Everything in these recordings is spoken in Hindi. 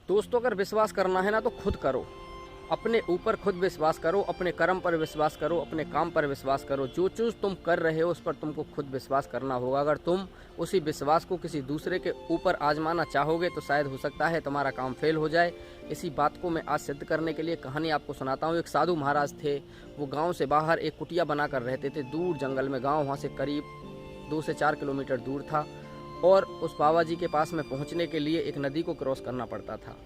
दोस्तों, अगर विश्वास करना है ना तो खुद करो। अपने ऊपर खुद विश्वास करो, अपने कर्म पर विश्वास करो, अपने काम पर विश्वास करो। जो चीज़ तुम कर रहे हो उस पर तुमको खुद विश्वास करना होगा। अगर तुम उसी विश्वास को किसी दूसरे के ऊपर आजमाना चाहोगे तो शायद हो सकता है तुम्हारा काम फेल हो जाए। इसी बात को मैं आज सिद्ध करने के लिए कहानी आपको सुनाता हूँ। एक साधु महाराज थे। वो गाँव से बाहर एक कुटिया बनाकर रहते थे, दूर जंगल में। गाँव वहाँ से करीब 2 से 4 किलोमीटर दूर था और उस बाबा जी के पास में पहुँचने के लिए एक नदी को क्रॉस करना पड़ता था।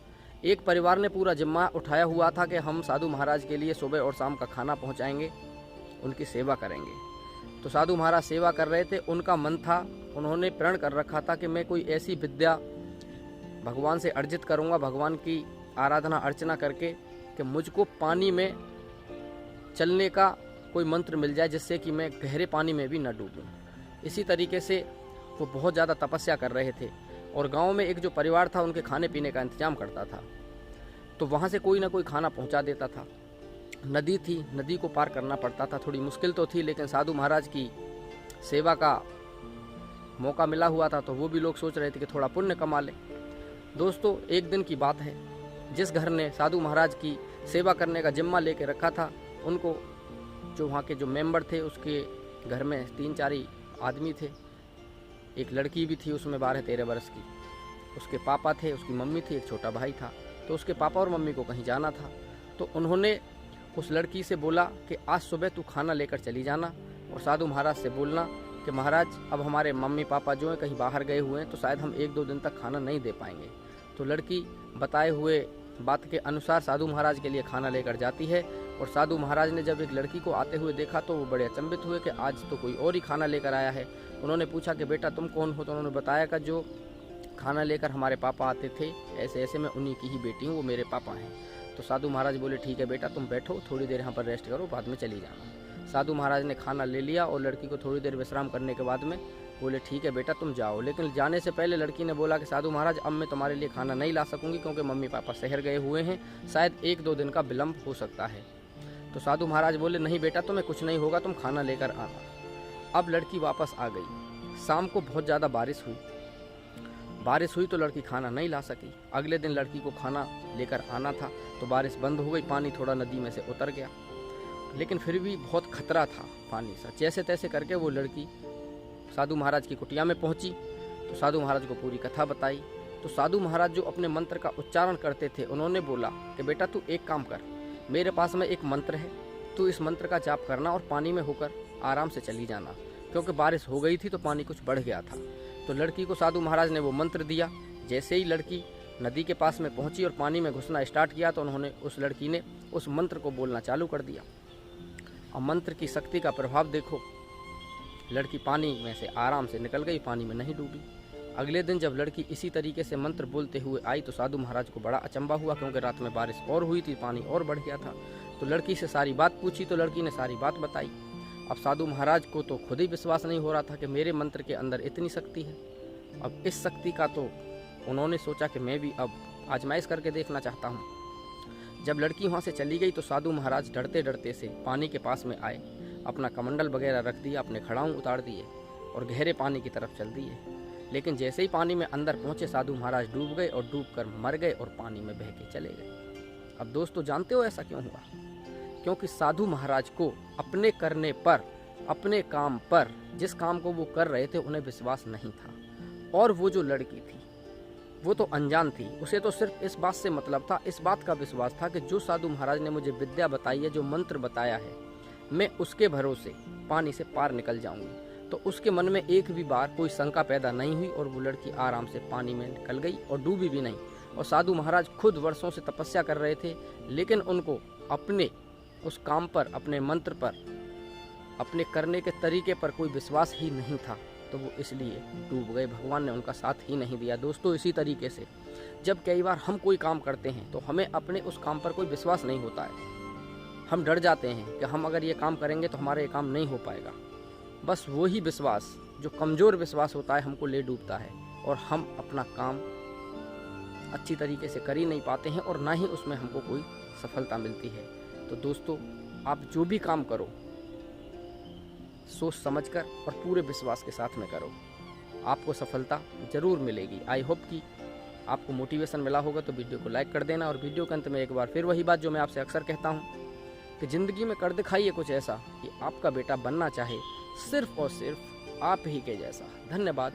एक परिवार ने पूरा जिम्मा उठाया हुआ था कि हम साधु महाराज के लिए सुबह और शाम का खाना पहुंचाएंगे, उनकी सेवा करेंगे। तो साधु महाराज सेवा कर रहे थे। उनका मन था, उन्होंने प्रण कर रखा था कि मैं कोई ऐसी विद्या भगवान से अर्जित करूंगा, भगवान की आराधना अर्चना करके, कि मुझको पानी में चलने का कोई मंत्र मिल जाए जिससे कि मैं गहरे पानी में भी न डूबूं। इसी तरीके से वो बहुत ज़्यादा तपस्या कर रहे थे और गांव में एक जो परिवार था उनके खाने पीने का इंतजाम करता था। तो वहाँ से कोई ना कोई खाना पहुँचा देता था। नदी थी, नदी को पार करना पड़ता था। थोड़ी मुश्किल तो थी, लेकिन साधु महाराज की सेवा का मौका मिला हुआ था तो वो भी लोग सोच रहे थे कि थोड़ा पुण्य कमा लें। दोस्तों, एक दिन की बात है, जिस घर ने साधु महाराज की सेवा करने का जिम्मा लेके रखा था, उनको जो वहाँ के जो मेंबर थे उसके घर में 3-4 ही आदमी थे। एक लड़की भी थी उसमें 12-13 वर्ष की। उसके पापा थे, उसकी मम्मी थी, एक छोटा भाई था। तो उसके पापा और मम्मी को कहीं जाना था तो उन्होंने उस लड़की से बोला कि आज सुबह तू खाना लेकर चली जाना और साधु महाराज से बोलना कि महाराज अब हमारे मम्मी पापा जो हैं कहीं बाहर गए हुए हैं तो शायद हम 1-2 दिन तक खाना नहीं दे पाएंगे। तो लड़की बताए हुए बात के अनुसार साधु महाराज के लिए खाना लेकर जाती है और साधु महाराज ने जब एक लड़की को आते हुए देखा तो वो बड़े अचंभित हुए कि आज तो कोई और ही खाना लेकर आया है। उन्होंने पूछा कि बेटा तुम कौन हो? तो उन्होंने बताया कि जो खाना लेकर हमारे पापा आते थे ऐसे ऐसे मैं उन्हीं की ही बेटी हूँ, वो मेरे पापा हैं। तो साधु महाराज बोले ठीक है बेटा, तुम बैठो, थोड़ी देर यहाँ पर रेस्ट करो, बाद में चली जाना। साधु महाराज ने खाना ले लिया और लड़की को थोड़ी देर विश्राम करने के बाद में बोले ठीक है बेटा तुम जाओ। लेकिन जाने से पहले लड़की ने बोला कि साधु महाराज अब मैं तुम्हारे लिए खाना नहीं ला सकूंगी क्योंकि मम्मी पापा शहर गए हुए हैं, शायद 1-2 दिन का विलम्ब हो सकता है। तो साधु महाराज बोले नहीं बेटा तुम्हें कुछ नहीं होगा, तुम खाना लेकर आना। अब लड़की वापस आ गई। शाम को बहुत ज़्यादा बारिश हुई तो लड़की खाना नहीं ला सकी। अगले दिन लड़की को खाना लेकर आना था तो बारिश बंद हो गई, पानी थोड़ा नदी में से उतर गया, लेकिन फिर भी बहुत खतरा था पानी से। जैसे तैसे करके वो लड़की साधु महाराज की कुटिया में पहुंची तो साधु महाराज को पूरी कथा बताई। तो साधु महाराज जो अपने मंत्र का उच्चारण करते थे उन्होंने बोला कि बेटा तू एक काम कर, मेरे पास में एक मंत्र है, तू इस मंत्र का जाप करना और पानी में होकर आराम से चली जाना, क्योंकि बारिश हो गई थी तो पानी कुछ बढ़ गया था। तो लड़की को साधु महाराज ने वो मंत्र दिया। जैसे ही लड़की नदी के पास में पहुंची और पानी में घुसना स्टार्ट किया तो उस लड़की ने उस मंत्र को बोलना चालू कर दिया। अब मंत्र की शक्ति का प्रभाव देखो, लड़की पानी में से आराम से निकल गई, पानी में नहीं डूबी। अगले दिन जब लड़की इसी तरीके से मंत्र बोलते हुए आई तो साधु महाराज को बड़ा अचंभा हुआ, क्योंकि रात में बारिश और हुई थी, पानी और बढ़ गया था। तो लड़की से सारी बात पूछी तो लड़की ने सारी बात बताई। अब साधु महाराज को तो खुद ही विश्वास नहीं हो रहा था कि मेरे मंत्र के अंदर इतनी शक्ति है। अब इस शक्ति का तो उन्होंने सोचा कि मैं भी अब आजमाइश करके देखना चाहता हूँ। जब लड़की वहाँ से चली गई तो साधु महाराज डरते डरते से पानी के पास में आए, अपना कमंडल वगैरह रख दिया, अपने खड़ाऊँ उतार दिए और गहरे पानी की तरफ चल दिए। लेकिन जैसे ही पानी में अंदर पहुँचे साधु महाराज डूब गए और डूबकर मर गए और पानी में बह के चले गए। अब दोस्तों जानते हो ऐसा क्यों हुआ? क्योंकि साधु महाराज को अपने करने पर, अपने काम पर, जिस काम को वो कर रहे थे उन्हें विश्वास नहीं था। और वो जो लड़की थी वो तो अनजान थी, उसे तो सिर्फ इस बात से मतलब था, इस बात का विश्वास था कि जो साधु महाराज ने मुझे विद्या बताई है, जो मंत्र बताया है, मैं उसके भरोसे पानी से पार निकल जाऊंगी। तो उसके मन में एक भी बार कोई शंका पैदा नहीं हुई और वो लड़की आराम से पानी में निकल गई और डूबी भी नहीं। और साधु महाराज खुद वर्षों से तपस्या कर रहे थे, लेकिन उनको अपने उस काम पर, अपने मंत्र पर, अपने करने के तरीके पर कोई विश्वास ही नहीं था, तो वो इसलिए डूब गए। भगवान ने उनका साथ ही नहीं दिया। दोस्तों इसी तरीके से जब कई बार हम कोई काम करते हैं तो हमें अपने उस काम पर कोई विश्वास नहीं होता है, हम डर जाते हैं कि हम अगर ये काम करेंगे तो हमारा ये काम नहीं हो पाएगा। बस वही विश्वास, जो कमज़ोर विश्वास होता है, हमको ले डूबता है और हम अपना काम अच्छी तरीके से कर ही नहीं पाते हैं और ना ही उसमें हमको कोई सफलता मिलती है। तो दोस्तों आप जो भी काम करो सोच समझकर और पूरे विश्वास के साथ में करो, आपको सफलता ज़रूर मिलेगी। आई होप कि आपको मोटिवेशन मिला होगा तो वीडियो को लाइक कर देना। और वीडियो के अंत में एक बार फिर वही बात जो मैं आपसे अक्सर कहता हूँ कि ज़िंदगी में कर दिखाइए कुछ ऐसा कि आपका बेटा बनना चाहे सिर्फ और सिर्फ आप ही के जैसा। धन्यवाद।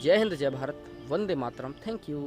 जय हिंद, जय भारत, वंदे मातरम। Thank you.